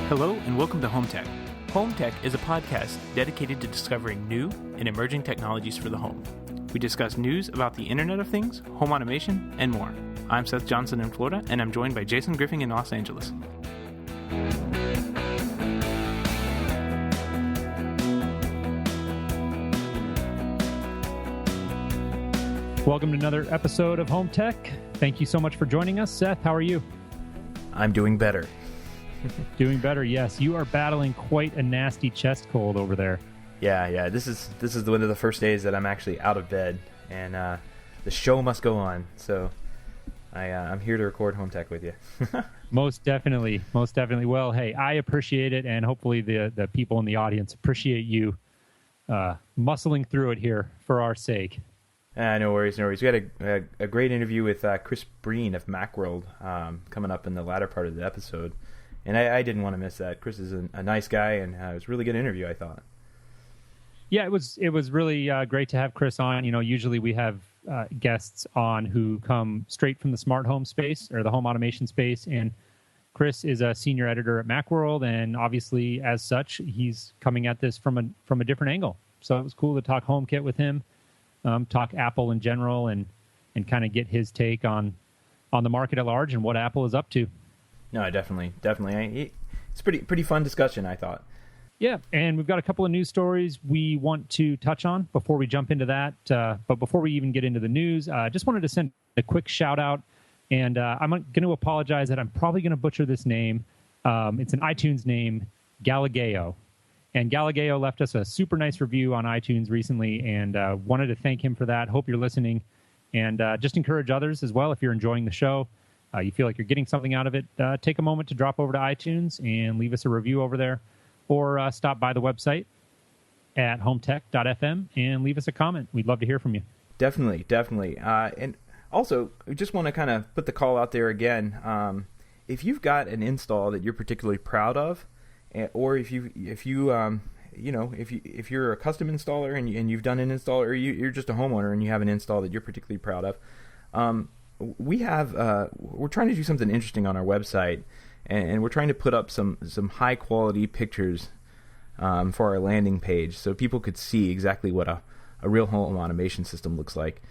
Hello and welcome to HomeTech. HomeTech is a podcast dedicated to discovering new and emerging technologies for the home. We discuss news about the Internet of Things, home automation, and more. I'm Seth Johnson in Florida, and I'm joined by Jason Griffin in Los Angeles. Welcome to another episode of HomeTech. Thank you so much for joining us. Seth, how are you? I'm doing better. Doing better, yes. You are battling quite a nasty chest cold over there. Yeah. This is one of the first days that I'm actually out of bed, and the show must go on. So I'm here to record HomeTech with you. Most definitely. Well, hey, I appreciate it, and hopefully the people in the audience appreciate you muscling through it here for our sake. No worries. We had a great interview with Chris Breen of Macworld coming up in the latter part of the episode. And I didn't want to miss that. Chris is a nice guy, and it was a really good interview, I thought. Yeah, it was really great to have Chris on. You know, usually we have guests on who come straight from the smart home space or the home automation space. And Chris is a senior editor at Macworld, and obviously, as such, he's coming at this from a different angle. So it was cool to talk HomeKit with him, talk Apple in general, and kind of get his take on the market at large and what Apple is up to. No, definitely. It's pretty fun discussion, I thought. Yeah, and we've got a couple of news stories we want to touch on before we jump into that. But before we even get into the news, I just wanted to send a quick shout out. And I'm going to apologize that I'm probably going to butcher this name. It's an iTunes name, Galileo. And Galileo left us a super nice review on iTunes recently, and wanted to thank him for that. Hope you're listening. And just encourage others as well, if you're enjoying the show. You feel like you're getting something out of it, take a moment to drop over to iTunes and leave us a review over there, or stop by the website at HomeTech.fm and leave us a comment. We'd love to hear from you. Definitely. And also, we just want to kind of put the call out there again. If you've got an install that you're particularly proud of, or if you're a custom installer and you've done an install, or you're just a homeowner and you have an install that you're particularly proud of, we're trying to do something interesting on our website, and we're trying to put up some high quality pictures for our landing page, so people could see exactly what a real home automation system looks like.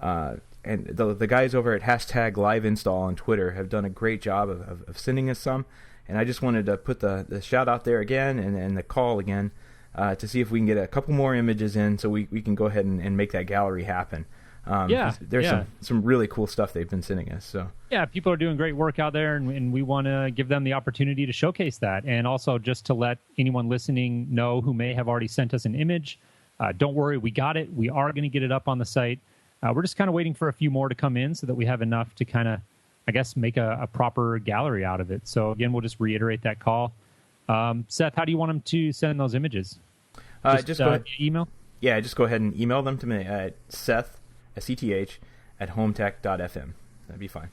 And the guys over at #LiveInstall on Twitter have done a great job of sending us some, and I just wanted to put the shout out there again and the call again to see if we can get a couple more images in, so we can go ahead and make that gallery happen. There's some really cool stuff they've been sending us. So yeah, people are doing great work out there, and we want to give them the opportunity to showcase that. And also just to let anyone listening know who may have already sent us an image, don't worry, we got it. We are going to get it up on the site. We're just kind of waiting for a few more to come in so that we have enough to kind of, I guess, make a proper gallery out of it. So again, we'll just reiterate that call. Seth, how do you want them to send those images? Just go ahead. Email? Yeah, just go ahead and email them to me at Seth, SETH, at HomeTech.fm. That'd be fine.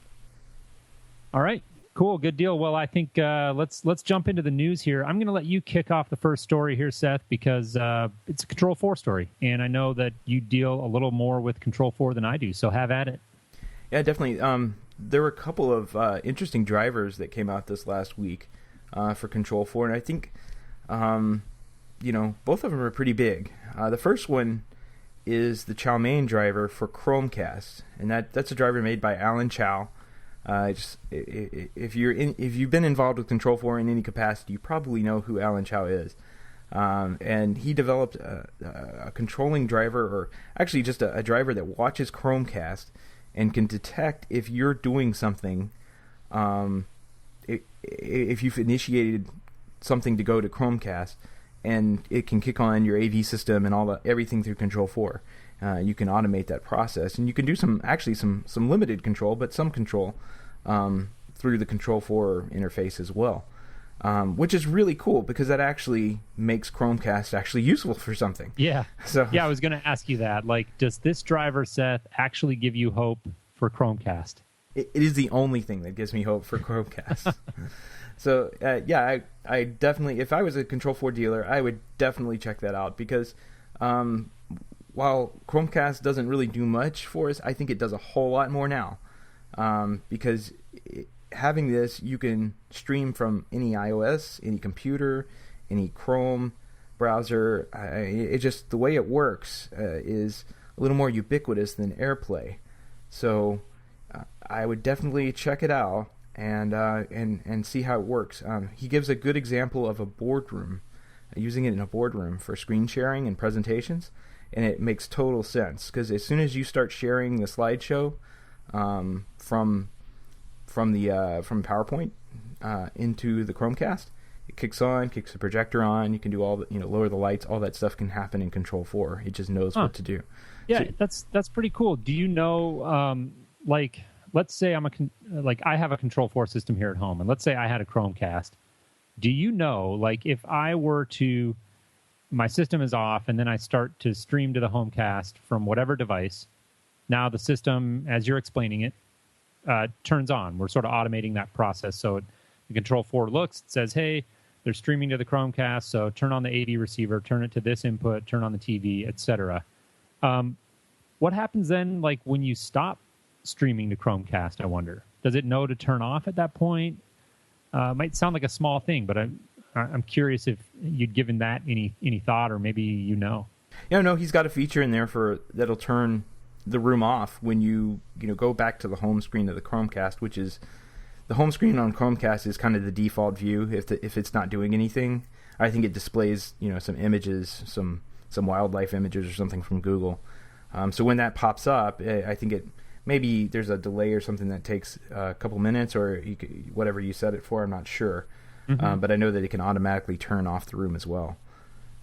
All right, cool, good deal. Well, I think let's jump into the news here. I'm going to let you kick off the first story here, Seth, because it's a Control 4 story, and I know that you deal a little more with Control 4 than I do, so have at it. Yeah, definitely. There were a couple of interesting drivers that came out this last week for Control 4, and I think both of them are pretty big. The first one is the Chow Mein driver for Chromecast, and that's a driver made by Alan Chow. If you've been involved with Control 4 in any capacity, you probably know who Alan Chow is. And he developed a controlling driver, or actually just a driver that watches Chromecast and can detect if you're doing something. If you've initiated something to go to Chromecast, and it can kick on your AV system and everything through Control 4. You can automate that process, and you can do some limited control, but some control through the Control 4 interface as well, which is really cool because that actually makes Chromecast actually useful for something. Yeah. So yeah, I was going to ask you that. Like, does this driver, Seth, actually give you hope for Chromecast? It is the only thing that gives me hope for Chromecast. So, I definitely, if I was a Control 4 dealer, I would definitely check that out because while Chromecast doesn't really do much for us, I think it does a whole lot more now because having this, you can stream from any iOS, any computer, any Chrome browser. It just, the way it works is a little more ubiquitous than AirPlay. So I would definitely check it out and see how it works. He gives a good example of a boardroom, using it in a boardroom for screen sharing and presentations, and it makes total sense because as soon as you start sharing the slideshow from PowerPoint into the Chromecast, it kicks the projector on. You can do all the, lower the lights, all that stuff can happen in Control 4. It just knows what to do. Yeah, so, that's pretty cool. Do you know, let's say I have a Control 4 system here at home, and let's say I had a Chromecast. Do you know, if I were to, my system is off, and then I start to stream to the HomeCast from whatever device, now the system, as you're explaining it, turns on. We're sort of automating that process. So the Control 4 looks, it says, hey, they're streaming to the Chromecast, so turn on the AV receiver, turn it to this input, turn on the TV, etc. What happens then, when you stop streaming to Chromecast, I wonder? Does it know to turn off at that point? It might sound like a small thing, but I'm curious if you'd given that any thought, or maybe no. Yeah, no, he's got a feature in there that'll turn the room off when you go back to the home screen of the Chromecast, which is the home screen on Chromecast is kind of the default view. If it's not doing anything, I think it displays some images, some wildlife images or something from Google. So when that pops up, I think maybe there's a delay or something that takes a couple minutes, or whatever you set it for. I'm not sure, but I know that it can automatically turn off the room as well.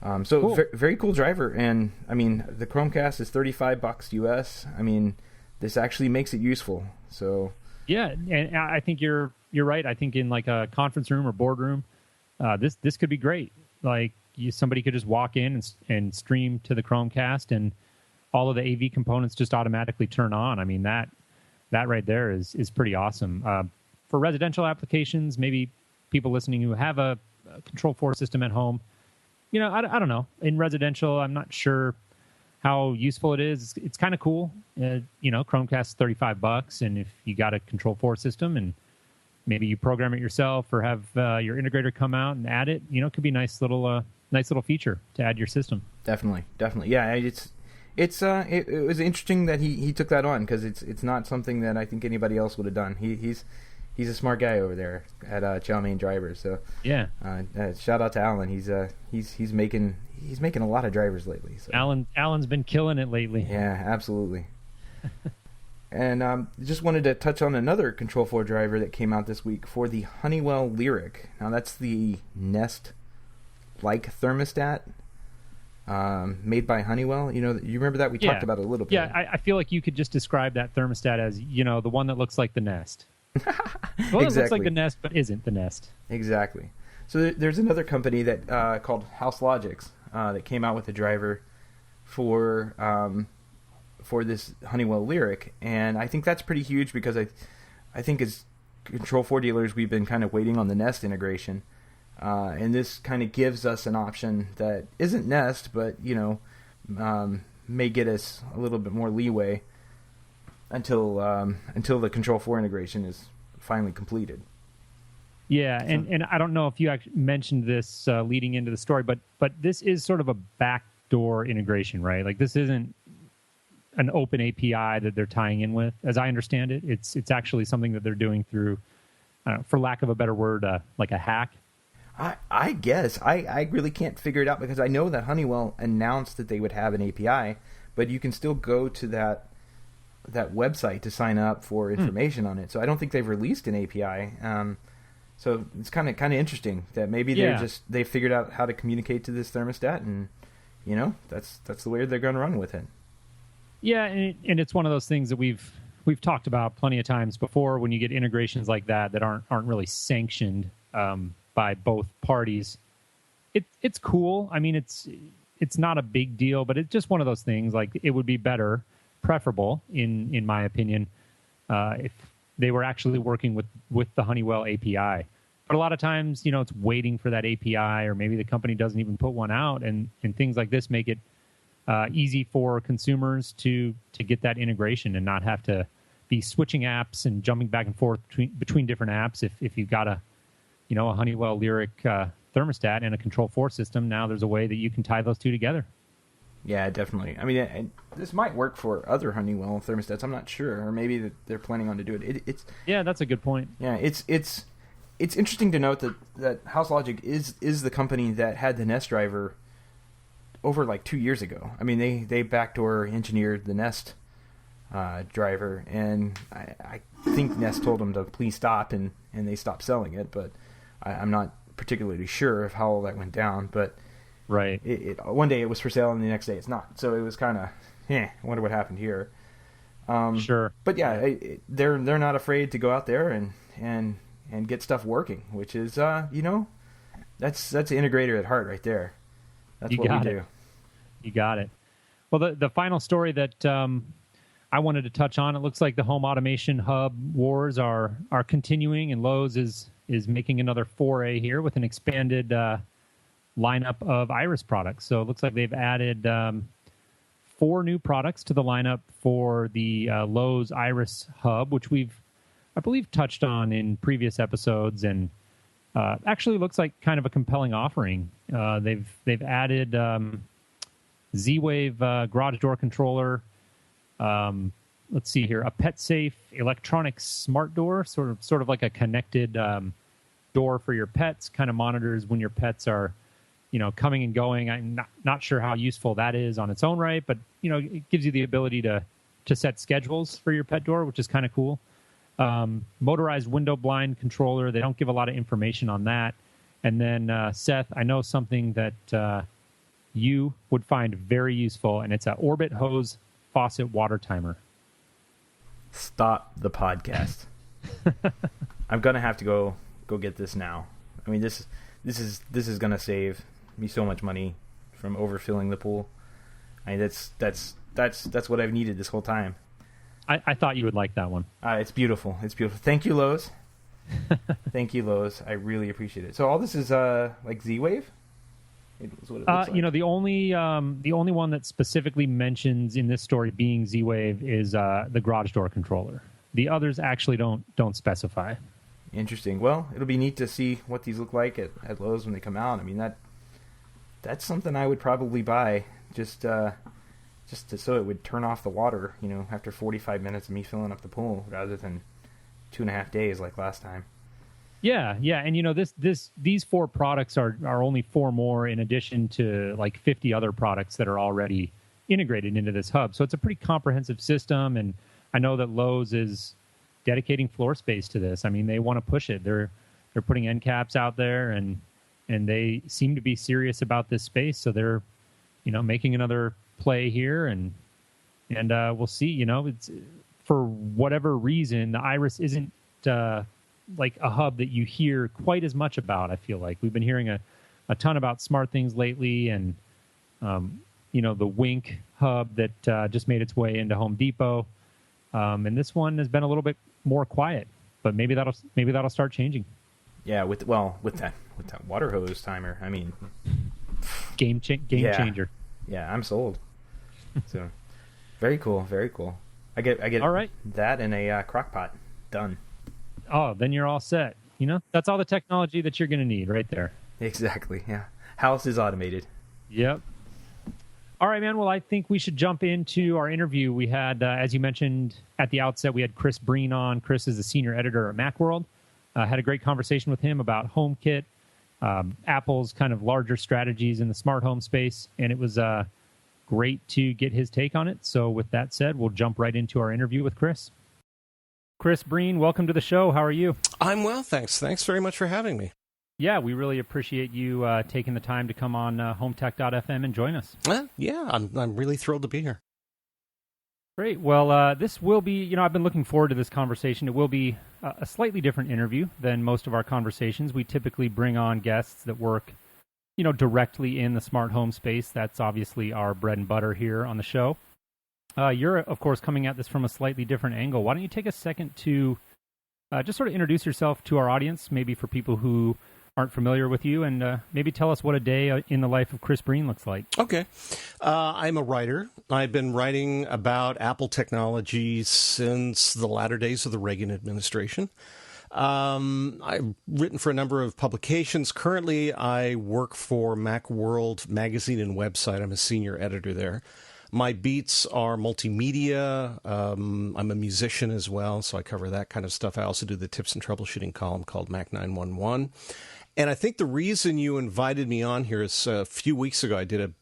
Cool. Very cool driver, and I mean the Chromecast is $35 US. I mean, this actually makes it useful. So yeah, and I think you're right. I think in a conference room or boardroom, this could be great. Somebody could just walk in and stream to the Chromecast, and all of the AV components just automatically turn on. I mean, that right there is pretty awesome. For residential applications, maybe people listening who have a Control 4 system at home, I don't know. In residential, I'm not sure how useful it is. It's kind of cool. Chromecast is $35, and if you got a Control 4 system and maybe you program it yourself or have your integrator come out and add it, it could be a nice little feature to add to your system. Definitely. Yeah, it was interesting that he took that on, because it's not something that I think anybody else would have done. He's a smart guy over there at Chow Mein Drivers. So yeah, shout out to Alan. He's making a lot of drivers lately. So. Alan's been killing it lately. Yeah, absolutely. And just wanted to touch on another Control 4 driver that came out this week for the Honeywell Lyric. Now that's the Nest-like thermostat. Made by Honeywell. You remember that? We talked about it a little bit. Yeah, I feel like you could just describe that thermostat as, the one that looks like the Nest. Well, exactly. It looks like the Nest, but isn't the Nest. Exactly. So there's another company that called House Logics that came out with a driver for this Honeywell Lyric, and I think that's pretty huge, because I think as Control 4 dealers, we've been kind of waiting on the Nest integration. And this kind of gives us an option that isn't Nest, but may get us a little bit more leeway until the Control 4 integration is finally completed. Yeah, and I don't know if you actually mentioned this leading into the story, but this is sort of a backdoor integration, right? This isn't an open API that they're tying in with, as I understand it. It's actually something that they're doing through, for lack of a better word, like a hack. I guess. I really can't figure it out, because I know that Honeywell announced that they would have an API, but you can still go to that website to sign up for information on it. So I don't think they've released an API. So it's kind of interesting that maybe they figured out how to communicate to this thermostat, and that's the way they're going to run with it. Yeah, and it's one of those things that we've talked about plenty of times before. When you get integrations like that aren't really sanctioned by both parties, it's cool. I mean, it's not a big deal, but it's just one of those things. It would be preferable in my opinion, if they were actually working with the Honeywell API. But a lot of times, it's waiting for that API, or maybe the company doesn't even put one out, and things like this make it easy for consumers to get that integration and not have to be switching apps and jumping back and forth between different apps. If you've got a Honeywell Lyric thermostat and a Control 4 system, now there's a way that you can tie those two together. Yeah, definitely. I mean, this might work for other Honeywell thermostats. I'm not sure, or maybe that they're planning on to do it. It's yeah, that's a good point. Yeah, it's interesting to note that House Logic is the company that had the Nest driver over like 2 years ago. I mean, they backdoor engineered the Nest driver, and I think Nest told them to please stop, and they stopped selling it. But I'm not particularly sure of how all that went down. But right, one day it was for sale, and the next day it's not. So it was kind of, I wonder what happened here. Sure, but yeah, they're not afraid to go out there and get stuff working, which is that's an integrator at heart right there. That's what we do. You got it. Well, the final story that I wanted to touch on, it looks like the home automation hub wars are continuing, and Lowe's is making another foray here with an expanded lineup of Iris products. So it looks like they've added 4 new products to the lineup for the Lowe's Iris hub, which we've, I believe, touched on in previous episodes, and actually looks like kind of a compelling offering. They've added Z-Wave garage door controller. Let's see here, a pet safe electronic smart door, sort of like a connected door for your pets. Kind of monitors when your pets are, coming and going. I'm not sure how useful that is on its own right, but it gives you the ability to set schedules for your pet door, which is kind of cool. Motorized window blind controller. They don't give a lot of information on that. And then Seth, I know something that you would find very useful, and it's an Orbit hose faucet water timer. Stop the podcast. I'm gonna have to go get this now. I mean, this is gonna save me so much money from overfilling the pool. I mean, that's what I've needed this whole time. I thought you would like that one. It's beautiful. It's beautiful. Thank you, Lowe's. Thank you, Lowe's. I really appreciate it. So all this is like Z-Wave? Like. The only one that specifically mentions in this story being Z-Wave is the garage door controller. The others actually don't specify. Interesting. Well, it'll be neat to see what these look like at Lowe's when they come out. I mean, that's something I would probably buy just so it would turn off the water, after 45 minutes of me filling up the pool, rather than 2.5 days like last time. Yeah, and these 4 products are only 4 more in addition to like 50 other products that are already integrated into this hub. So it's a pretty comprehensive system, and I know that Lowe's is dedicating floor space to this. I mean, they want to push it. They're putting end caps out there, and they seem to be serious about this space. So they're making another play here, and we'll see. It's for whatever reason the Iris isn't like a hub that you hear quite as much about. I feel like we've been hearing a ton about smart things lately, and the Wink hub that just made its way into Home Depot, and this one has been a little bit more quiet, but maybe that'll start changing. Yeah, with that water hose timer, I mean, game changer. Yeah, I'm sold. So, very cool, very cool. I get all right. That and a crock pot. Done. Oh, then you're all set. That's all the technology that you're going to need right there. Exactly, yeah. House is automated. Yep. All right, man. Well, I think we should jump into our interview. We had, as you mentioned at the outset, we had Chris Breen on. Chris is the senior editor at Macworld. Had a great conversation with him about HomeKit, Apple's kind of larger strategies in the smart home space, and it was great to get his take on it. So with that said, we'll jump right into our interview with Chris. Chris Breen, welcome to the show. How are you? I'm well, thanks. Thanks very much for having me. Yeah, we really appreciate you taking the time to come on HomeTech.fm and join us. Yeah, I'm really thrilled to be here. Great. Well, this will be, I've been looking forward to this conversation. It will be a slightly different interview than most of our conversations. We typically bring on guests that work, directly in the smart home space. That's obviously our bread and butter here on the show. You're, of course, coming at this from a slightly different angle. Why don't you take a second to just sort of introduce yourself to our audience, maybe for people who aren't familiar with you, and maybe tell us what a day in the life of Chris Breen looks like. Okay. I'm a writer. I've been writing about Apple technology since the latter days of the Reagan administration. I've written for a number of publications. Currently, I work for Macworld magazine and website. I'm a senior editor there. My beats are multimedia. I'm a musician as well, so I cover that kind of stuff. I also do the tips and troubleshooting column called Mac 911. And I think the reason you invited me on here is a few weeks ago I did a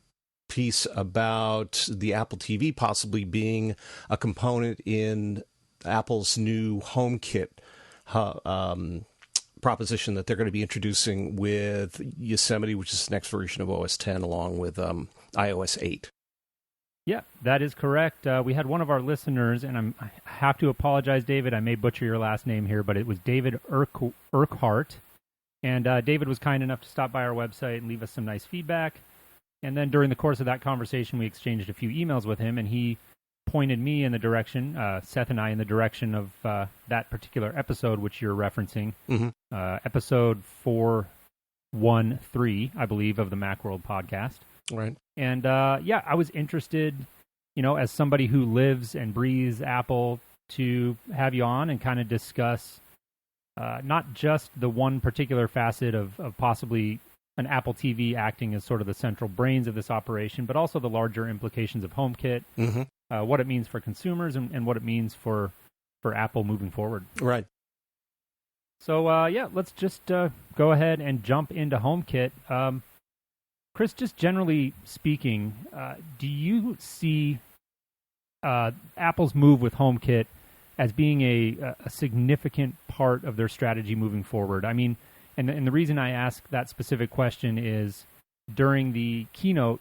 piece about the Apple TV possibly being a component in Apple's new HomeKit proposition that they're going to be introducing with Yosemite, which is the next version of OS X, along with iOS 8. Yeah, that is correct. We had one of our listeners, and I have to apologize, David. I may butcher your last name here, but it was David Urquhart. And David was kind enough to stop by our website and leave us some nice feedback. And then during the course of that conversation, we exchanged a few emails with him, and he pointed me in the direction, Seth and I, in the direction of that particular episode, which you're referencing, episode 413, I believe, of the Macworld podcast. Right. And I was interested, as somebody who lives and breathes Apple, to have you on and kind of discuss not just the one particular facet of possibly an Apple TV acting as sort of the central brains of this operation, but also the larger implications of HomeKit, what it means for consumers and what it means for Apple moving forward. Right. So, let's just go ahead and jump into HomeKit. Chris, just generally speaking, do you see Apple's move with HomeKit as being a significant part of their strategy moving forward? I mean, and the reason I ask that specific question is during the keynote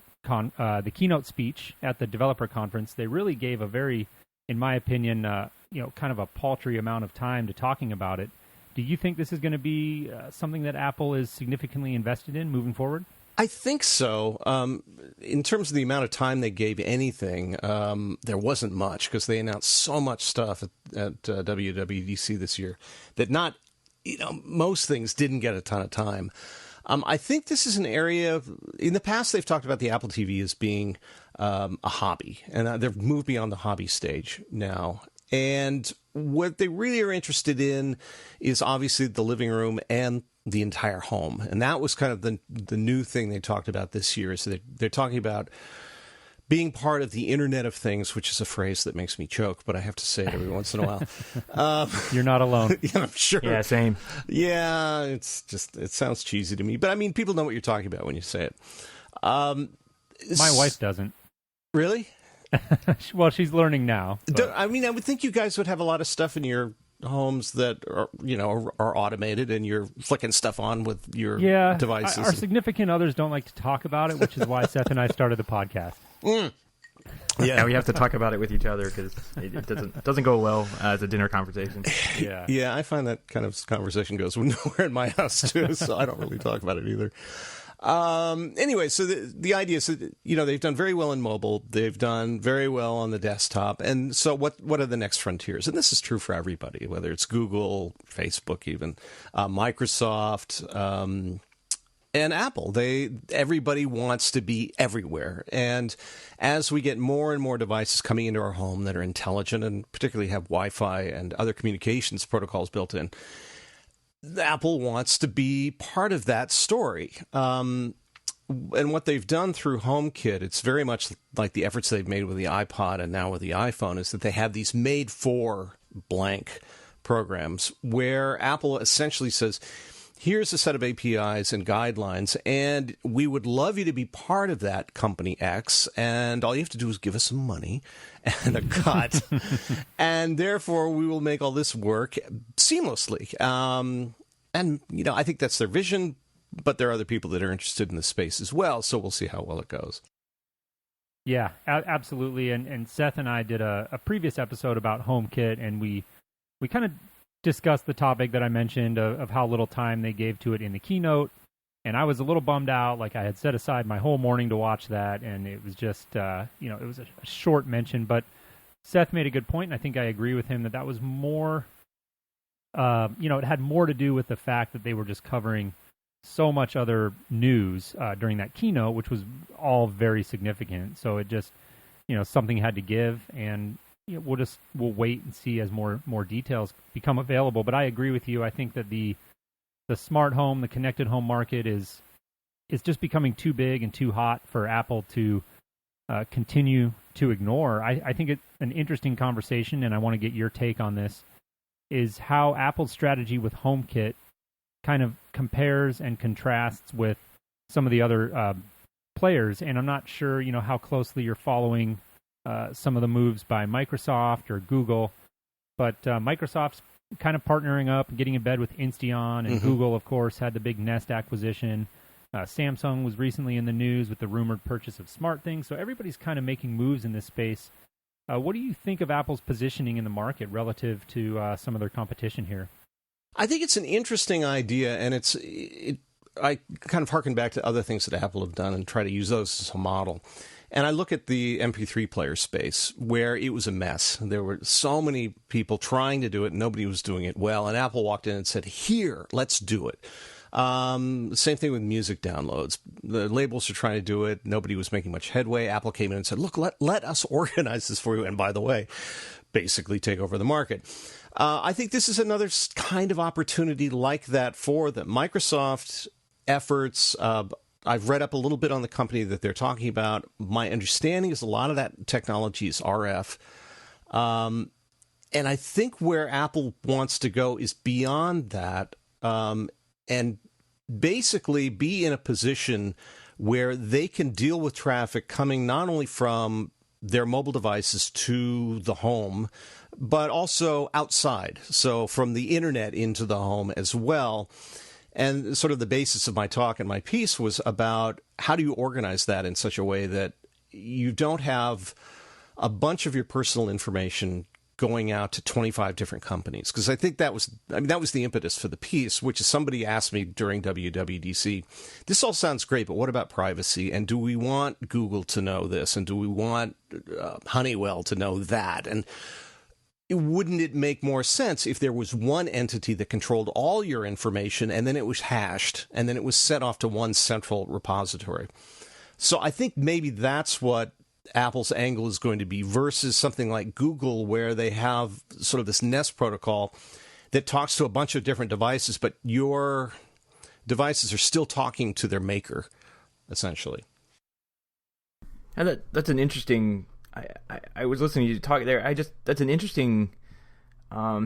speech at the developer conference, they really gave a very, in my opinion, kind of a paltry amount of time to talking about it. Do you think this is going to be something that Apple is significantly invested in moving forward? I think so. In terms of the amount of time they gave anything, there wasn't much because they announced so much stuff at WWDC this year that most things didn't get a ton of time. I think this is an area, in the past they've talked about the Apple TV as being a hobby, and they've moved beyond the hobby stage now. And what they really are interested in is obviously the living room and the entire home. And that was kind of the new thing they talked about this year, is that they're talking about being part of the Internet of Things, which is a phrase that makes me choke, but I have to say it every once in a while. You're not alone. Yeah, I'm sure. Yeah, same. Yeah, it sounds cheesy to me. But I mean, people know what you're talking about when you say it. My wife doesn't. Really? Well, she's learning now. I mean, I would think you guys would have a lot of stuff in your homes that are automated, and you're flicking stuff on with your devices. Our significant others don't like to talk about it, which is why Seth and I started the podcast. Yeah, we have to talk about it with each other because it doesn't go well as a dinner conversation. Yeah, I find that kind of conversation goes nowhere in my house too, so I don't really talk about it either. Anyway, so the idea is that, they've done very well in mobile. They've done very well on the desktop. And so what are the next frontiers? And this is true for everybody, whether it's Google, Facebook even, Microsoft, and Apple. Everybody wants to be everywhere. And as we get more and more devices coming into our home that are intelligent and particularly have Wi-Fi and other communications protocols built in, Apple wants to be part of that story. And what they've done through HomeKit, it's very much like the efforts they've made with the iPod and now with the iPhone, is that they have these made for blank programs where Apple essentially says, here's a set of APIs and guidelines, and we would love you to be part of that company X, and all you have to do is give us some money and a cut, and therefore we will make all this work seamlessly. And, I think that's their vision, but there are other people that are interested in the space as well, so we'll see how well it goes. Yeah, absolutely. And Seth and I did a previous episode about HomeKit, and we kind of discussed the topic that I mentioned of how little time they gave to it in the keynote. And I was a little bummed out. Like, I had set aside my whole morning to watch that, and it was just, it was a short mention. But Seth made a good point, and I think I agree with him that was more, it had more to do with the fact that they were just covering so much other news during that keynote, which was all very significant. So it just, something had to give, and we'll wait and see as more details become available. But I agree with you. I think that the smart home, the connected home market is just becoming too big and too hot for Apple to continue to ignore. I think it's an interesting conversation, and I want to get your take on this, is how Apple's strategy with HomeKit kind of compares and contrasts with some of the other players. And I'm not sure, how closely you're following some of the moves by Microsoft or Google, but Microsoft's kind of partnering up and getting in bed with Insteon, and Google, of course, had the big Nest acquisition. Samsung was recently in the news with the rumored purchase of SmartThings. So everybody's kind of making moves in this space. What do you think of Apple's positioning in the market relative to some of their competition here? I think it's an interesting idea, and I kind of harken back to other things that Apple have done and try to use those as a model. And I look at the MP3 player space, where it was a mess. There were so many people trying to do it, and nobody was doing it well. And Apple walked in and said, "Here, let's do it." Same thing with music downloads. The labels are trying to do it. Nobody was making much headway. Apple came in and said, "Look, let us organize this for you. And by the way, basically take over the market." I think this is another kind of opportunity like that for them. Microsoft's efforts, I've read up a little bit on the company that they're talking about. My understanding is a lot of that technology is RF. And I think where Apple wants to go is beyond that, and basically be in a position where they can deal with traffic coming not only from their mobile devices to the home, but also outside. So from the internet into the home as well. And sort of the basis of my talk and my piece was about how do you organize that in such a way that you don't have a bunch of your personal information going out to 25 different companies. Because I think that was the impetus for the piece, which is somebody asked me during WWDC, this all sounds great, but what about privacy? And do we want Google to know this? And do we want Honeywell to know that? And wouldn't it make more sense if there was one entity that controlled all your information, and then it was hashed, and then it was set off to one central repository? So I think maybe that's what Apple's angle is going to be, versus something like Google, where they have sort of this Nest protocol that talks to a bunch of different devices, but your devices are still talking to their maker, essentially. And that's an interesting... I was listening to you talk there. That's an interesting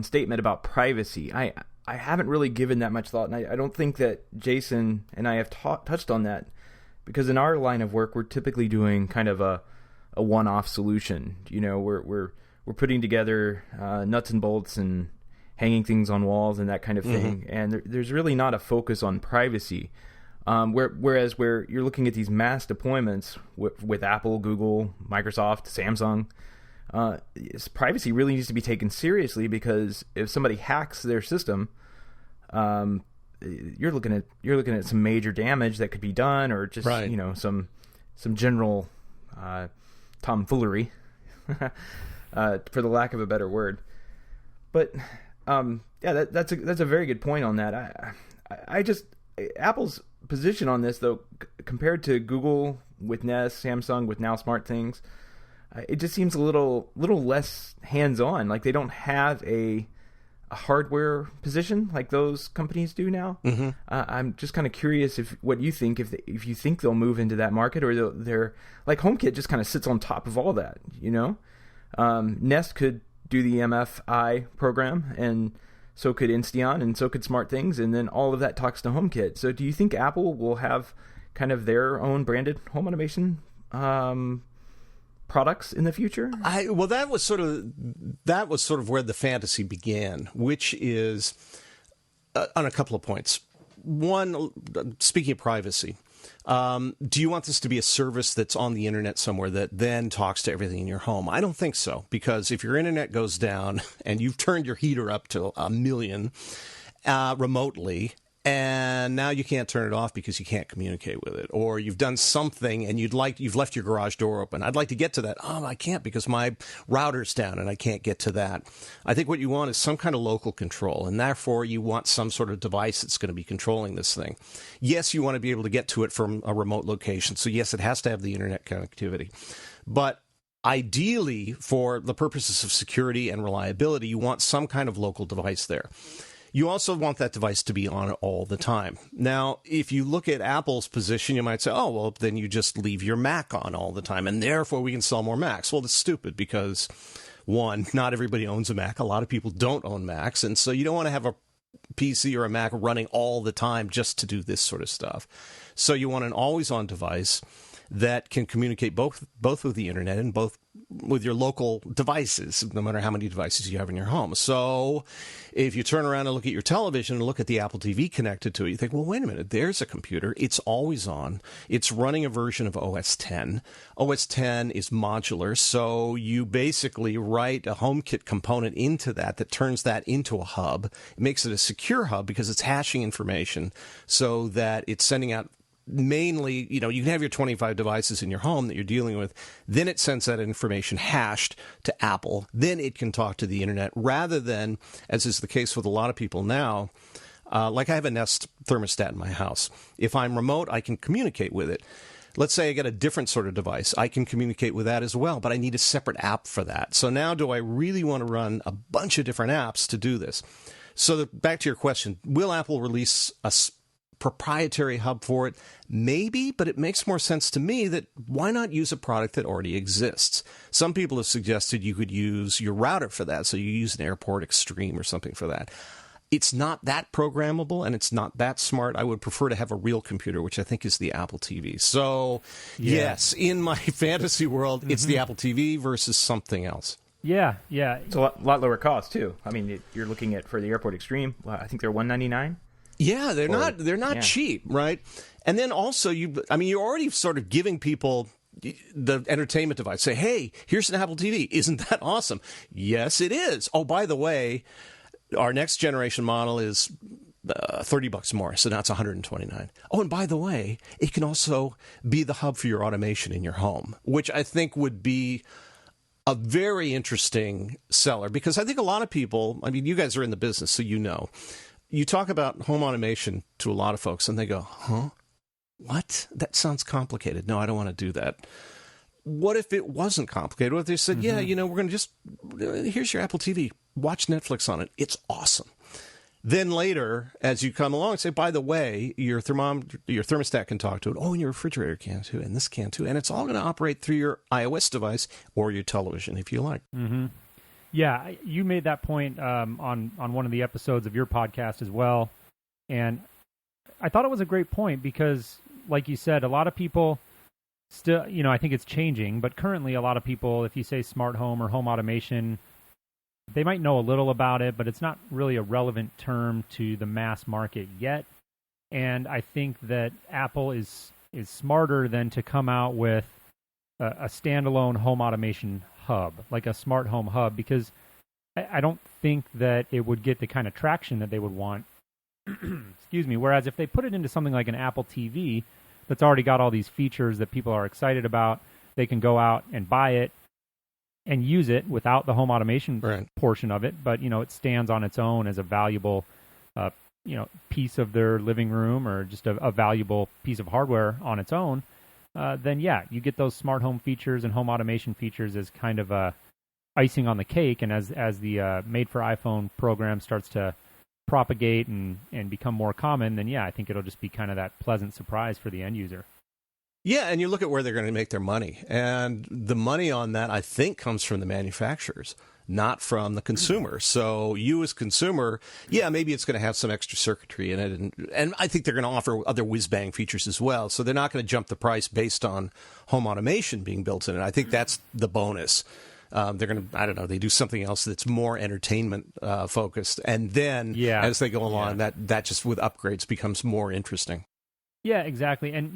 statement about privacy. I haven't really given that much thought, and I don't think that Jason and I have touched on that, because in our line of work, we're typically doing kind of a one-off solution. We're putting together nuts and bolts and hanging things on walls and that kind of thing, and there's really not a focus on privacy. Whereas where you're looking at these mass deployments with Apple, Google, Microsoft, Samsung, privacy really needs to be taken seriously, because if somebody hacks their system, you're looking at some major damage that could be done, or just right. Some general tomfoolery, for the lack of a better word. But that's a very good point on that. Apple's position on this, though, compared to Google with Nest, Samsung with now SmartThings, it just seems a little less hands-on. Like they don't have a hardware position like those companies do now. I'm just kind of curious what you think, if you think they'll move into that market, or they're like HomeKit just kind of sits on top of all that. Nest could do the MFI program, and so could Insteon, and so could SmartThings, and then all of that talks to HomeKit. So do you think Apple will have kind of their own branded home automation products in the future? That was sort of where the fantasy began, which is on a couple of points. One, speaking of privacy, do you want this to be a service that's on the internet somewhere that then talks to everything in your home? I don't think so, because if your internet goes down and you've turned your heater up to 1 million remotely, and now you can't turn it off because you can't communicate with it, or you've done something and you've left your garage door open. I'd like to get to that. Oh, I can't because my router's down and I can't get to that. I think what you want is some kind of local control, and therefore you want some sort of device that's going to be controlling this thing. Yes, you want to be able to get to it from a remote location. So yes, it has to have the internet connectivity. But ideally, for the purposes of security and reliability, you want some kind of local device there. You also want that device to be on all the time. Now, if you look at Apple's position, you might say, oh, well, then you just leave your Mac on all the time, and therefore we can sell more Macs. Well, that's stupid because, one, not everybody owns a Mac. A lot of people don't own Macs, and so you don't want to have a PC or a Mac running all the time just to do this sort of stuff. So you want an always-on device that can communicate both with the internet and both with your local devices, no matter how many devices you have in your home. So if you turn around and look at your television and look at the Apple TV connected to it, you think, well, wait a minute, there's a computer. It's always on. It's running a version of OS X. OS X is modular, so you basically write a HomeKit component into that turns that into a hub. It makes it a secure hub because it's hashing information so that it's sending out mainly, you can have your 25 devices in your home that you're dealing with. Then it sends that information hashed to Apple. Then it can talk to the internet rather than, as is the case with a lot of people now, like I have a Nest thermostat in my house. If I'm remote, I can communicate with it. Let's say I get a different sort of device. I can communicate with that as well, but I need a separate app for that. So now do I really want to run a bunch of different apps to do this? So back to your question, will Apple release a proprietary hub for it? Maybe, but it makes more sense to me that why not use a product that already exists? Some people have suggested you could use your router for that, so you use an Airport Extreme or something for that. It's not that programmable, and it's not that smart. I would prefer to have a real computer, which I think is the Apple TV. So, yes, in my fantasy world, it's the Apple TV versus something else. Yeah. It's a lot lower cost, too. I mean, you're looking at, for the Airport Extreme, I think they're $199. Yeah, they're not cheap, right? And then also, you're already sort of giving people the entertainment device. Say, hey, here's an Apple TV. Isn't that awesome? Yes, it is. Oh, by the way, our next generation model is $30 more, so now it's $129. Oh, and by the way, it can also be the hub for your automation in your home, which I think would be a very interesting seller, because I think a lot of people, you guys are in the business, so you know. You talk about home automation to a lot of folks, and they go, huh? What? That sounds complicated. No, I don't want to do that. What if it wasn't complicated? What if they said, we're going to just, here's your Apple TV. Watch Netflix on it. It's awesome. Then later, as you come along, say, by the way, your thermostat can talk to it. Oh, and your refrigerator can too, and this can too. And it's all going to operate through your iOS device or your television, if you like. Mm-hmm. Yeah, you made that point on one of the episodes of your podcast as well. And I thought it was a great point because, like you said, a lot of people still, I think it's changing, but currently a lot of people, if you say smart home or home automation, they might know a little about it, but it's not really a relevant term to the mass market yet. And I think that Apple is smarter than to come out with a standalone home automation hub, like a smart home hub, because I don't think that it would get the kind of traction that they would want. Excuse me. Whereas if they put it into something like an Apple TV that's already got all these features that people are excited about, they can go out and buy it and use it without the home automation portion of it. But, it stands on its own as a valuable, piece of their living room, or just a valuable piece of hardware on its own. Then you get those smart home features and home automation features as kind of icing on the cake. And as the Made for iPhone program starts to propagate and become more common, then I think it'll just be kind of that pleasant surprise for the end user. Yeah, and you look at where they're going to make their money. And the money on that, I think, comes from the manufacturers, not from the consumer. So you as consumer, maybe it's going to have some extra circuitry in it. And I think they're going to offer other whiz-bang features as well. So they're not going to jump the price based on home automation being built in it. I think that's the bonus. They're going to, they do something else that's more entertainment focused. And then as they go along, that just with upgrades becomes more interesting. Yeah, exactly. And,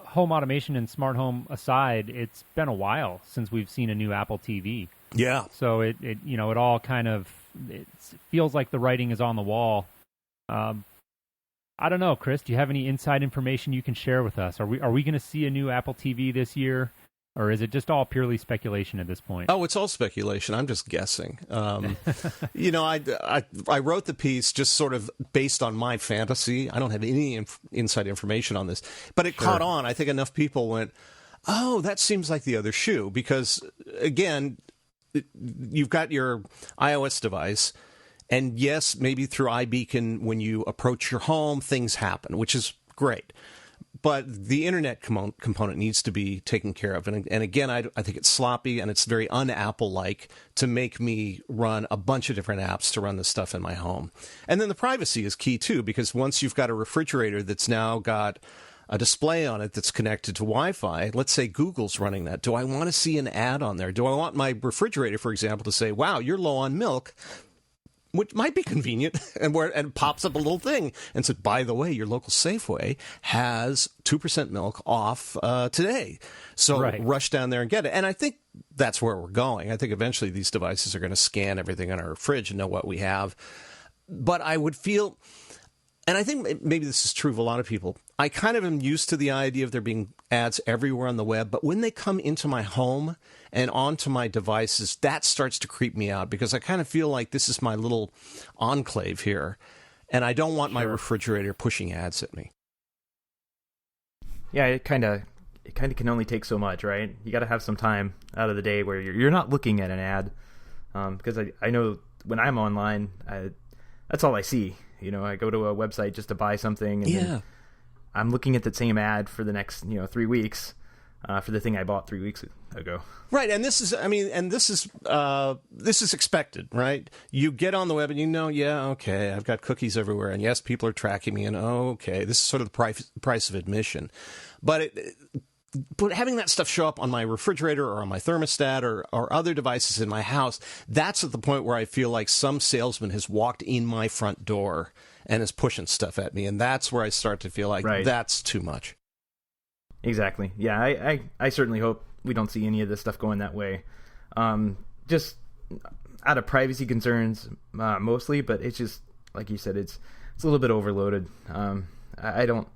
home automation and smart home aside, it's been a while since we've seen a new Apple TV. Yeah. So it all kind of, it feels like the writing is on the wall. I don't know, Chris. Do you have any inside information you can share with us? Are we going to see a new Apple TV this year, or is it just all purely speculation at this point? Oh, it's all speculation. I'm just guessing. You know, I wrote the piece just sort of based on my fantasy. I don't have any inside information on this, but it caught on. I think enough people went, "Oh, that seems like the other shoe," because again, you've got your iOS device. And yes, maybe through iBeacon, when you approach your home, things happen, which is great. But the internet component needs to be taken care of. And again, I think it's sloppy and it's very un-Apple-like to make me run a bunch of different apps to run this stuff in my home. And then the privacy is key, too, because once you've got a refrigerator that's now got a display on it that's connected to Wi-Fi, let's say Google's running that. Do I want to see an ad on there? Do I want my refrigerator, for example, to say, wow, you're low on milk? Which might be convenient, and it pops up a little thing and said, by the way, your local Safeway has 2% milk off today. So rush down there and get it. And I think that's where we're going. I think eventually these devices are going to scan everything on our fridge and know what we have. But I would feel, and I think maybe this is true of a lot of people, I kind of am used to the idea of there being ads everywhere on the web, but when they come into my home and onto my devices, that starts to creep me out because I kind of feel like this is my little enclave here, and I don't want my refrigerator pushing ads at me. Yeah, it kind of can only take so much, right? You got to have some time out of the day where you're not looking at an ad, because I know when I'm online, that's all I see. You know, I go to a website just to buy something, and then I'm looking at the same ad for the next 3 weeks. For the thing I bought 3 weeks ago. Right, and this is expected, right? You get on the web and you know, okay, I've got cookies everywhere, and yes, people are tracking me, and okay, this is sort of the price of admission. But having that stuff show up on my refrigerator or on my thermostat or other devices in my house, that's at the point where I feel like some salesman has walked in my front door and is pushing stuff at me, and that's where I start to feel like that's too much. Exactly. Yeah, I certainly hope we don't see any of this stuff going that way. Just out of privacy concerns, mostly, but it's just, like you said, it's a little bit overloaded. I don't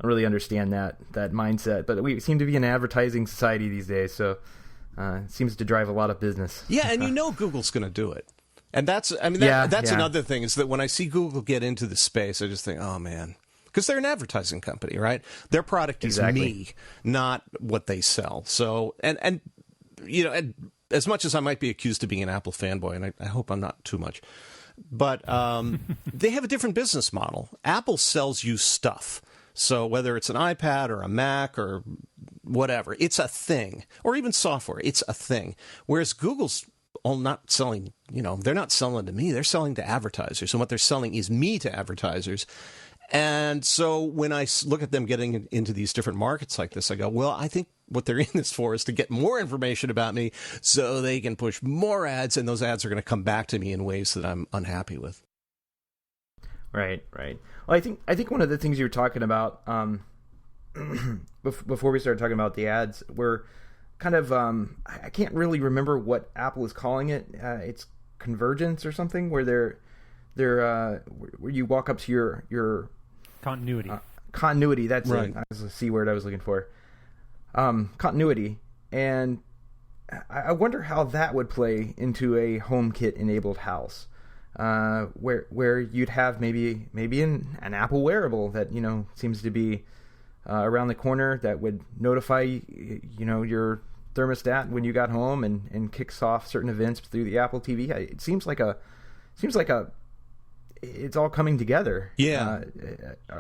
really understand that mindset, but we seem to be an advertising society these days, so it seems to drive a lot of business. Yeah, and Google's going to do it. And that's another thing, is that when I see Google get into the space, I just think, oh, man. Because they're an advertising company, right? Their product is me, not what they sell. So, and as much as I might be accused of being an Apple fanboy, and I hope I'm not too much, but they have a different business model. Apple sells you stuff. So whether it's an iPad or a Mac or whatever, it's a thing. Or even software, it's a thing. Whereas Google's not selling, they're not selling to me. They're selling to advertisers. And what they're selling is me to advertisers. And so when I look at them getting into these different markets like this, I go, well, I think what they're in this for is to get more information about me so they can push more ads, and those ads are going to come back to me in ways that I'm unhappy with. Right. Well, I think one of the things you were talking about before we started talking about the ads were kind of, I can't really remember what Apple is calling it. It's convergence or something, where where you walk up to your continuity. Continuity, that's right. That's the C word I was looking for. Continuity, and I wonder how that would play into a HomeKit enabled house, where you'd have maybe an Apple wearable that seems to be around the corner that would notify your thermostat when you got home and kicks off certain events through the Apple TV. It seems like it's all coming together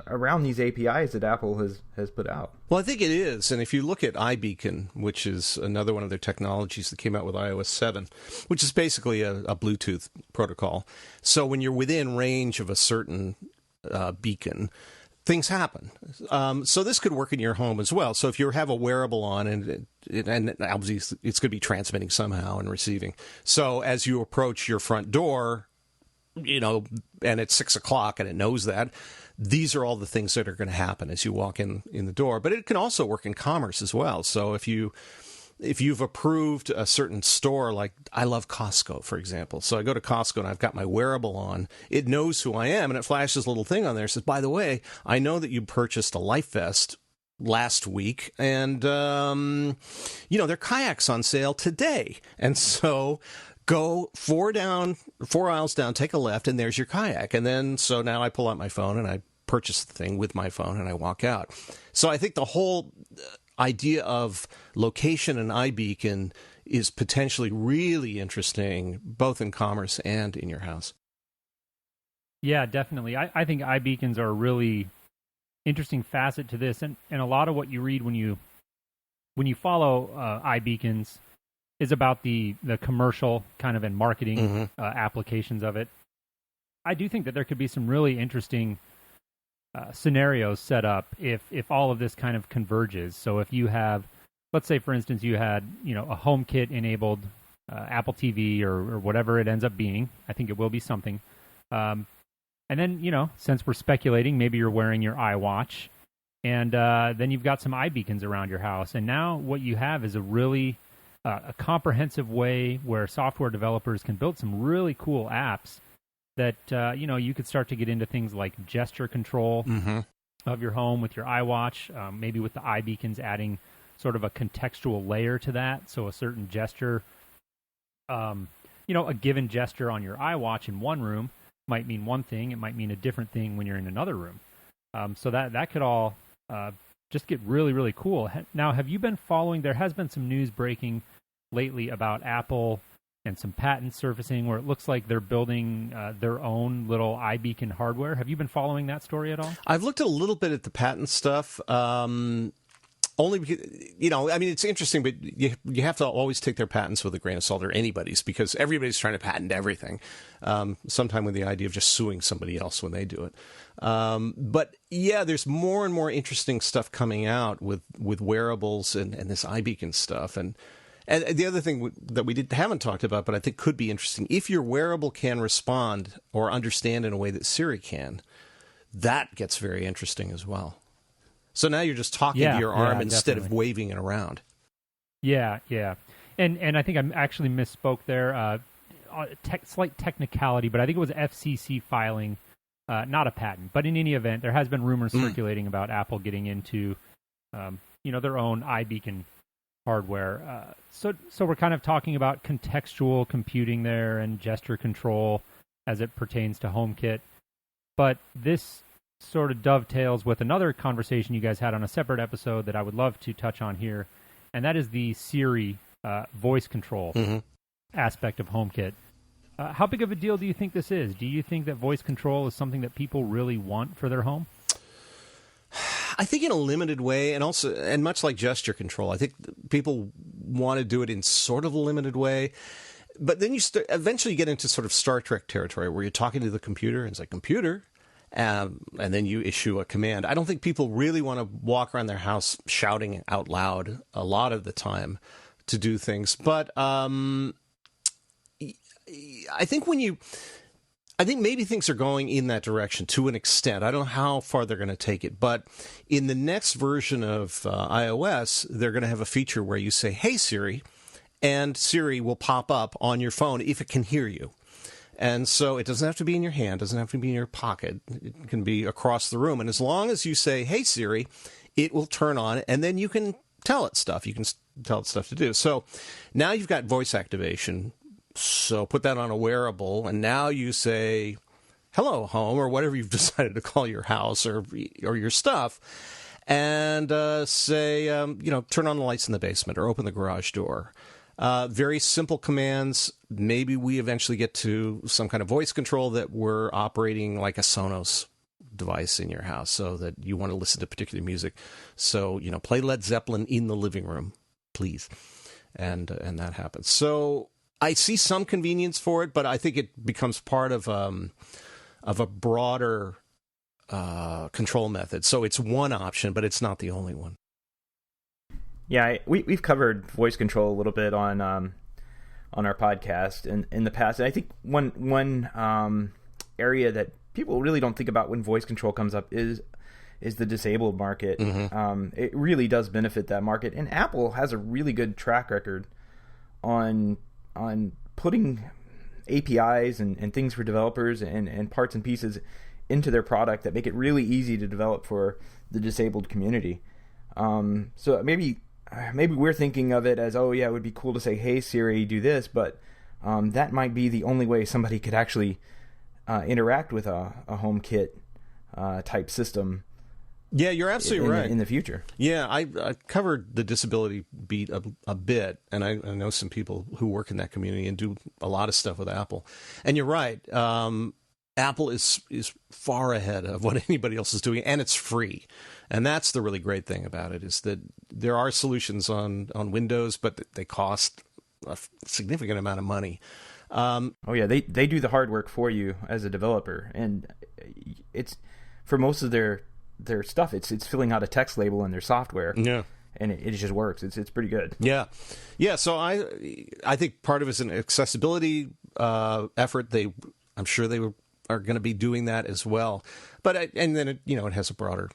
around these APIs that Apple has put out. Well, I think it is. And if you look at iBeacon, which is another one of their technologies that came out with iOS 7, which is basically a Bluetooth protocol. So when you're within range of a certain beacon, things happen. So this could work in your home as well. So if you have a wearable on and obviously it's going to be transmitting somehow and receiving. So as you approach your front door, and it's 6:00 and it knows that, these are all the things that are going to happen as you walk in the door. But it can also work in commerce as well. So if you if you've approved a certain store, like I love Costco, for example. So I go to Costco and I've got my wearable on. It knows who I am, and it flashes a little thing on there. It says, by the way, I know that you purchased a life vest last week, and, their kayaks on sale today. And so go 4 aisles down, take a left, and there's your kayak. And then, so now I pull out my phone and I purchase the thing with my phone and I walk out. So I think the whole idea of location and iBeacon is potentially really interesting, both in commerce and in your house. Yeah, definitely. I think iBeacons are a really interesting facet to this, and a lot of what you read when you follow iBeacons is about the commercial kind of and marketing applications of it. I do think that there could be some really interesting scenarios set up if all of this kind of converges. So if you have, let's say for instance, you had a HomeKit enabled Apple TV or whatever it ends up being. I think it will be something. And then since we're speculating, maybe you're wearing your iWatch, and then you've got some iBeacons around your house. And now what you have is a really a comprehensive way where software developers can build some really cool apps that you could start to get into things like gesture control of your home with your iWatch, maybe with the iBeacons adding sort of a contextual layer to that. So a certain gesture, a given gesture on your iWatch in one room might mean one thing. It might mean a different thing when you're in another room. So that could all just get really, really cool. Now, have you been following? There has been some news breaking lately about Apple and some patent surfacing where it looks like they're building their own little iBeacon hardware. Have you been following that story at all? I've looked a little bit at the patent stuff, only because, it's interesting, but you have to always take their patents with a grain of salt, or anybody's, because everybody's trying to patent everything, sometime with the idea of just suing somebody else when they do it. But yeah, there's more and more interesting stuff coming out with wearables and this iBeacon stuff. And the other thing that we haven't talked about, but I think could be interesting, if your wearable can respond or understand in a way that Siri can, that gets very interesting as well. So now you're just talking to your arm instead of waving it around. Yeah. And I think I actually misspoke there. Slight technicality, but I think it was FCC filing, not a patent. But in any event, there has been rumors circulating about Apple getting into, their own iBeacon hardware. So we're kind of talking about contextual computing there and gesture control as it pertains to HomeKit. But this sort of dovetails with another conversation you guys had on a separate episode that I would love to touch on here, and that is the Siri voice control aspect of HomeKit. How big of a deal do you think this is? Do you think that voice control is something that people really want for their home? I think in a limited way, and much like gesture control, I think people want to do it in sort of a limited way. But then you eventually get into sort of Star Trek territory where you're talking to the computer and it's like, computer, and then you issue a command. I don't think people really want to walk around their house shouting out loud a lot of the time to do things. But I think I think maybe things are going in that direction to an extent. I don't know how far they're going to take it, but in the next version of iOS, they're going to have a feature where you say, "Hey Siri," and Siri will pop up on your phone if it can hear you. And so it doesn't have to be in your hand, doesn't have to be in your pocket. It can be across the room. And as long as you say, "Hey Siri," it will turn on, and then you can tell it stuff. You can tell it stuff to do. So now you've got voice activation. So put that on a wearable, and now you say, "Hello, home," or whatever you've decided to call your house or your stuff, and say, turn on the lights in the basement or open the garage door. Very simple commands. Maybe we eventually get to some kind of voice control that we're operating like a Sonos device in your house, so that you want to listen to particular music. So, play Led Zeppelin in the living room, please. And that happens. So I see some convenience for it, but I think it becomes part of a broader control method. So it's one option, but it's not the only one. Yeah, we've covered voice control a little bit on our podcast in the past. And I think one area that people really don't think about when voice control comes up is is the disabled market. It really does benefit that market, and Apple has a really good track record on putting APIs and things for developers and parts and pieces into their product that make it really easy to develop for the disabled community. So maybe we're thinking of it as, oh yeah, it would be cool to say, hey Siri, do this, but that might be the only way somebody could actually interact with a HomeKit type system. Yeah, you're absolutely right. In the future. Yeah, I covered the disability beat a bit, and I know some people who work in that community and do a lot of stuff with Apple. And you're right. Apple is far ahead of what anybody else is doing, and it's free. And that's the really great thing about it, is that there are solutions on Windows, but they cost a significant amount of money. Oh yeah, they do the hard work for you as a developer, and it's for most of their stuff. It's filling out a text label in their software. Yeah. And it just works. It's pretty good. Yeah. So I think part of it's an accessibility effort. I'm sure they are going to be doing that as well. But and then it has a broader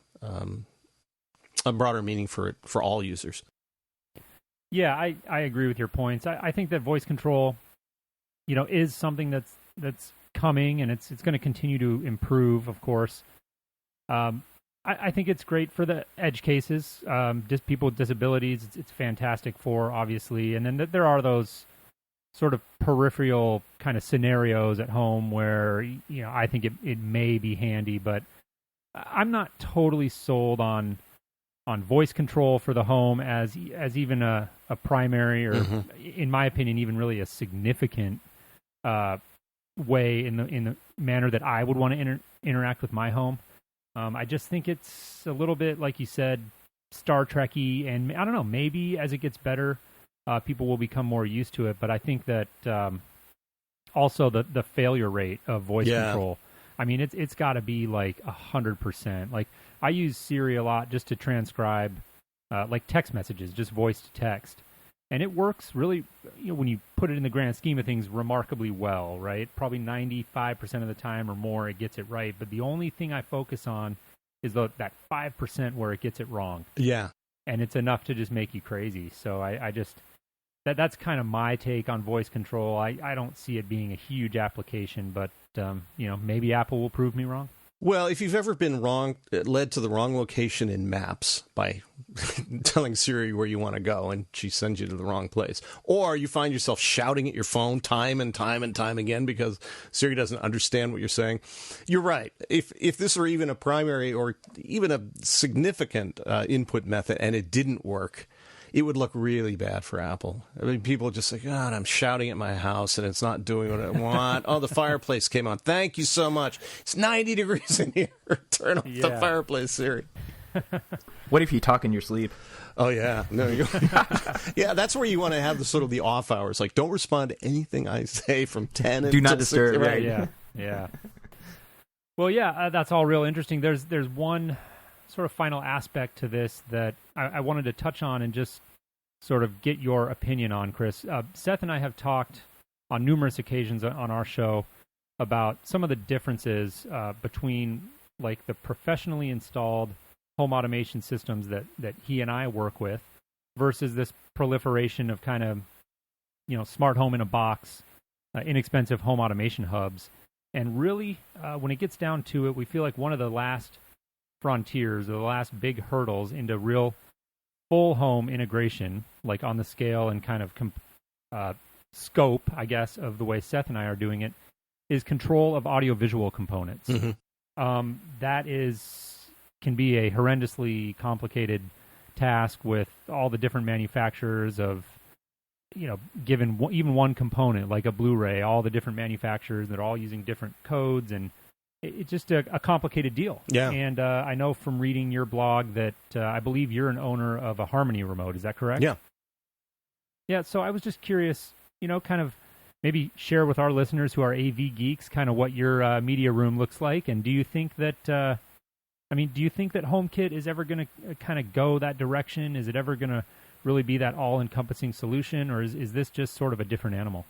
meaning for all users. Yeah, I agree with your points. I think that voice control, is something that's coming, and it's going to continue to improve, of course. I think it's great for the edge cases, just people with disabilities. It's fantastic for, obviously. And then there are those sort of peripheral kind of scenarios at home where, I think it may be handy, but I'm not totally sold on voice control for the home as even a primary or, in my opinion, even really a significant way in the manner that I would want to interact with my home. I just think it's a little bit, like you said, Star Trek-y, and I don't know, maybe as it gets better, people will become more used to it. But I think that also the failure rate of voice control, I mean, it's got to be like 100%. Like, I use Siri a lot just to transcribe like text messages, just voice to text. And it works really, when you put it in the grand scheme of things, remarkably well, right? Probably 95% of the time or more, it gets it right. But the only thing I focus on is that 5% where it gets it wrong. Yeah. And it's enough to just make you crazy. So I just, that's kind of my take on voice control. I don't see it being a huge application, but, maybe Apple will prove me wrong. Well, if you've ever been led to the wrong location in maps by telling Siri where you want to go and she sends you to the wrong place, or you find yourself shouting at your phone time and time and time again because Siri doesn't understand what you're saying, you're right. If this were even a primary or even a significant input method and it didn't work, it would look really bad for Apple. I mean, people just say, God, I'm shouting at my house and it's not doing what I want. Oh, the fireplace came on. Thank you so much. It's 90 degrees in here. Turn off the fireplace, Siri. What if you talk in your sleep? Oh, yeah. No, yeah, that's where you want to have the off hours. Like, don't respond to anything I say from 10 Do not disturb. 6, right? Yeah. Well, yeah, that's all real interesting. There's one sort of final aspect to this that I wanted to touch on and just sort of get your opinion on, Chris. Seth and I have talked on numerous occasions on our show about some of the differences between like the professionally installed home automation systems that he and I work with versus this proliferation of kind of, smart home in a box, inexpensive home automation hubs. And really, when it gets down to it, we feel like one of the last frontiers or the last big hurdles into real full home integration, like on the scale and kind of scope, I guess, of the way Seth and I are doing it, is control of audiovisual components. That can be a horrendously complicated task with all the different manufacturers of, given even one component like a Blu-ray, all the different manufacturers that are all using different codes, and it's just a complicated deal. Yeah. And I know from reading your blog that I believe you're an owner of a Harmony remote. Is that correct? Yeah. Yeah, so I was just curious, kind of maybe share with our listeners who are AV geeks kind of what your media room looks like. And do you think that, HomeKit is ever going to kind of go that direction? Is it ever going to really be that all-encompassing solution, or is this just sort of a different animal?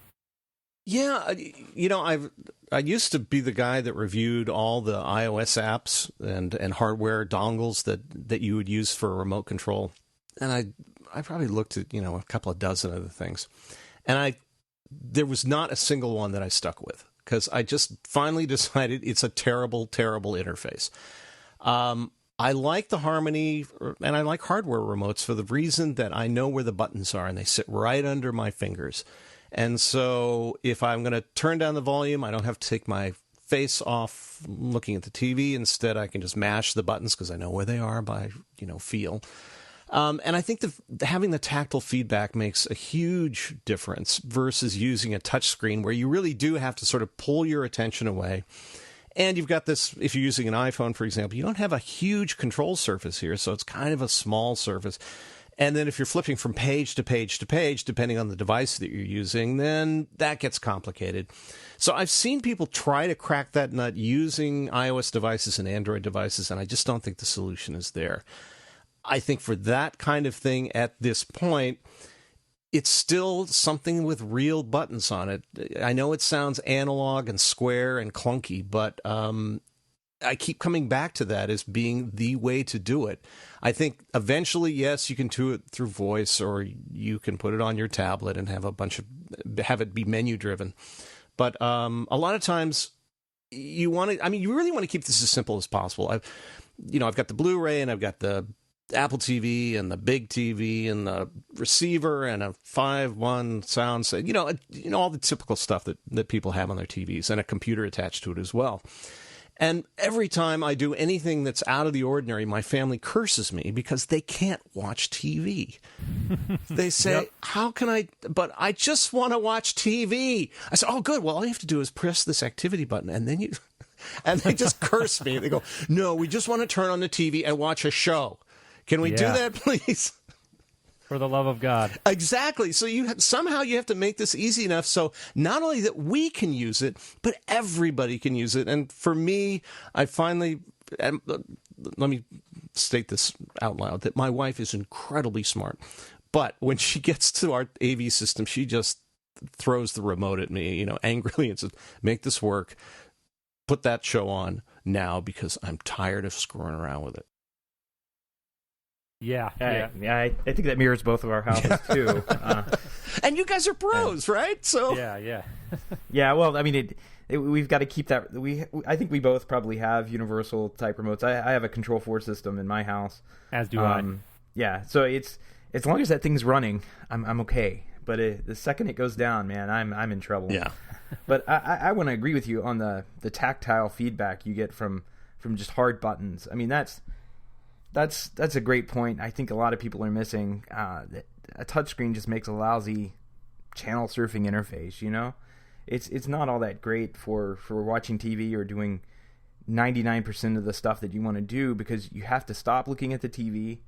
Yeah, I used to be the guy that reviewed all the iOS apps and hardware dongles that you would use for remote control, and I probably looked at a couple of dozen other things, and there was not a single one that I stuck with because I just finally decided it's a terrible, terrible interface. I like the Harmony and I like hardware remotes for the reason that I know where the buttons are and they sit right under my fingers. And so if I'm going to turn down the volume, I don't have to take my face off looking at the TV. Instead, I can just mash the buttons because I know where they are by, feel. And I think having the tactile feedback makes a huge difference versus using a touchscreen where you really do have to sort of pull your attention away. And you've got this, if you're using an iPhone, for example, you don't have a huge control surface here, so it's kind of a small surface. And then if you're flipping from page to page to page, depending on the device that you're using, then that gets complicated. So I've seen people try to crack that nut using iOS devices and Android devices, and I just don't think the solution is there. I think for that kind of thing at this point, it's still something with real buttons on it. I know it sounds analog and square and clunky, but I keep coming back to that as being the way to do it. I think eventually, yes, you can do it through voice, or you can put it on your tablet and have it be menu driven. But a lot of times you really want to keep this as simple as possible. I've got the Blu-ray and I've got the Apple TV and the big TV and the receiver and a 5.1 sound, all the typical stuff that people have on their TVs, and a computer attached to it as well. And every time I do anything that's out of the ordinary, my family curses me because they can't watch TV. They say, yep. How can I? But I just want to watch TV. I say, oh, good. Well, all you have to do is press this activity button, and then and they just curse me. They go, no, we just want to turn on the TV and watch a show. Can we do that, please? For the love of God. Exactly. So somehow you have to make this easy enough so not only that we can use it, but everybody can use it. And for me, I finally, let me state this out loud, that my wife is incredibly smart. But when she gets to our AV system, she just throws the remote at me, angrily, and says, make this work. Put that show on now because I'm tired of screwing around with it. Yeah. I think that mirrors both of our houses too. And you guys are pros, right? So yeah. Yeah. Well, I mean, we've got to keep that. I think we both probably have universal type remotes. I have a Control 4 system in my house. As do I. Yeah. So it's as long as that thing's running, I'm okay. But the second it goes down, man, I'm in trouble. Yeah. But I want to agree with you on the tactile feedback you get from just hard buttons. I mean, that's a great point. I think a lot of people are missing. A touchscreen just makes a lousy channel surfing interface. It's not all that great for watching TV or doing 99% of the stuff that you want to do, because you have to stop looking at the TV.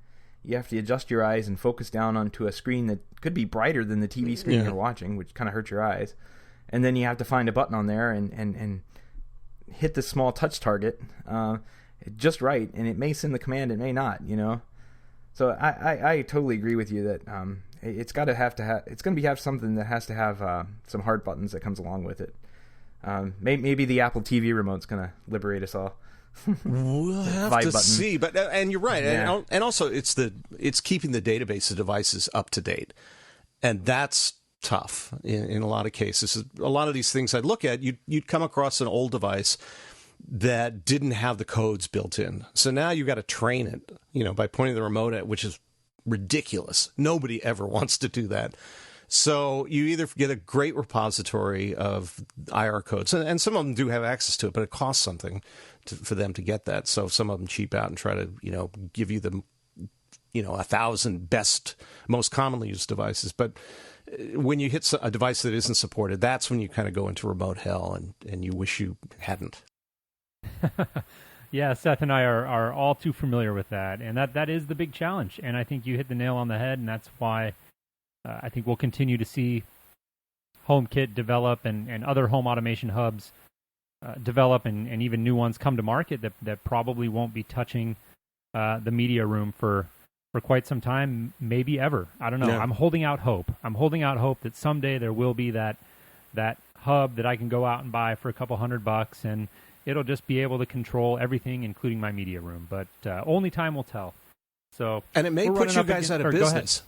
You have to adjust your eyes and focus down onto a screen that could be brighter than the TV screen you're watching, which kind of hurts your eyes. And then you have to find a button on there and hit the small touch target just right, and it may send the command, it may not, So I totally agree with you that it's got to it's going to have something that has to have some hard buttons that comes along with it. Maybe the Apple TV remote's going to liberate us all. We'll have to see, but and you're right, Yeah. and also it's keeping the database of devices up to date, and that's tough in a lot of cases. A lot of these things I'd look at, you'd come across an old device that didn't have the codes built in. So now you've got to train it, by pointing the remote at, which is ridiculous. Nobody ever wants to do that. So you either get a great repository of IR codes, and some of them do have access to it, but it costs something for them to get that. So some of them cheap out and try to, give you the, 1,000 best, most commonly used devices. But when you hit a device that isn't supported, that's when you kind of go into remote hell, and you wish you hadn't. Yeah, Seth and I are all too familiar with that, and that is the big challenge. And I think you hit the nail on the head, and that's why I think we'll continue to see HomeKit develop and other home automation hubs develop, and even new ones come to market that probably won't be touching the media room for quite some time, maybe ever. I don't know. Yeah. I'm holding out hope. I'm holding out hope that someday there will be that hub that I can go out and buy for a couple $100, and it'll just be able to control everything, including my media room. But only time will tell. So, and it may put you guys out of business.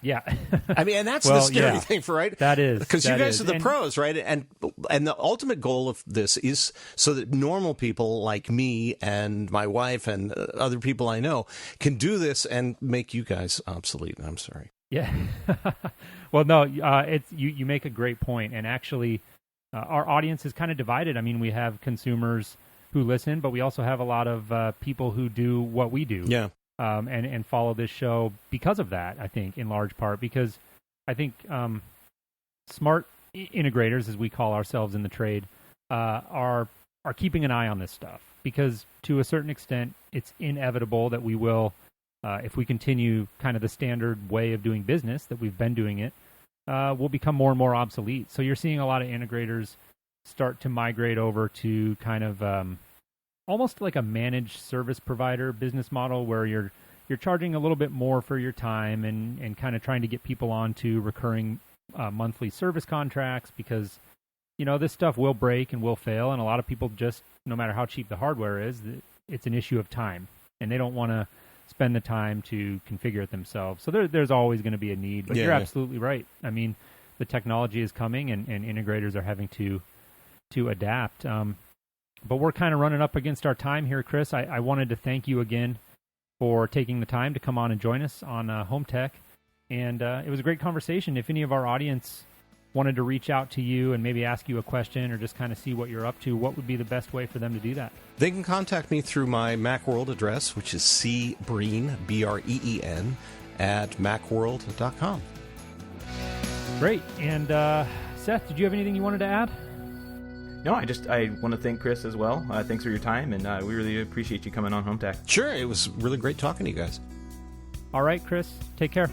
Yeah. I mean, and that's the scary thing, right? That is. Because you guys are the pros, right? And the ultimate goal of this is so that normal people like me and my wife and other people I know can do this and make you guys obsolete. I'm sorry. Yeah. Well, no, you make a great point. And actually, our audience is kind of divided. I mean, we have consumers who listen, but we also have a lot of people who do what we do. Yeah. And follow this show because of that, I think, in large part, because I think smart integrators, as we call ourselves in the trade, are keeping an eye on this stuff, because to a certain extent, it's inevitable that we will, if we continue kind of the standard way of doing business that we've been doing it, will become more and more obsolete. So you're seeing a lot of integrators start to migrate over to kind of almost like a managed service provider business model, where you're charging a little bit more for your time and kind of trying to get people onto recurring monthly service contracts, because this stuff will break and will fail, and a lot of people just, no matter how cheap the hardware is, it's an issue of time, and they don't want to spend the time to configure it themselves. So there's always going to be a need, but you're absolutely right. I mean, the technology is coming, and integrators are having to adapt. But we're kind of running up against our time here, Chris. I wanted to thank you again for taking the time to come on and join us on Home Tech. And it was a great conversation. If any of our audience wanted to reach out to you and maybe ask you a question or just kind of see what you're up to, what would be the best way for them to do that? They can contact me through my Macworld address, which is cbreen, Breen, at Macworld.com. Great. And Seth, did you have anything you wanted to add? No, I want to thank Chris as well. Thanks for your time, and we really appreciate you coming on Home Tech. Sure, it was really great talking to you guys. All right, Chris, take care.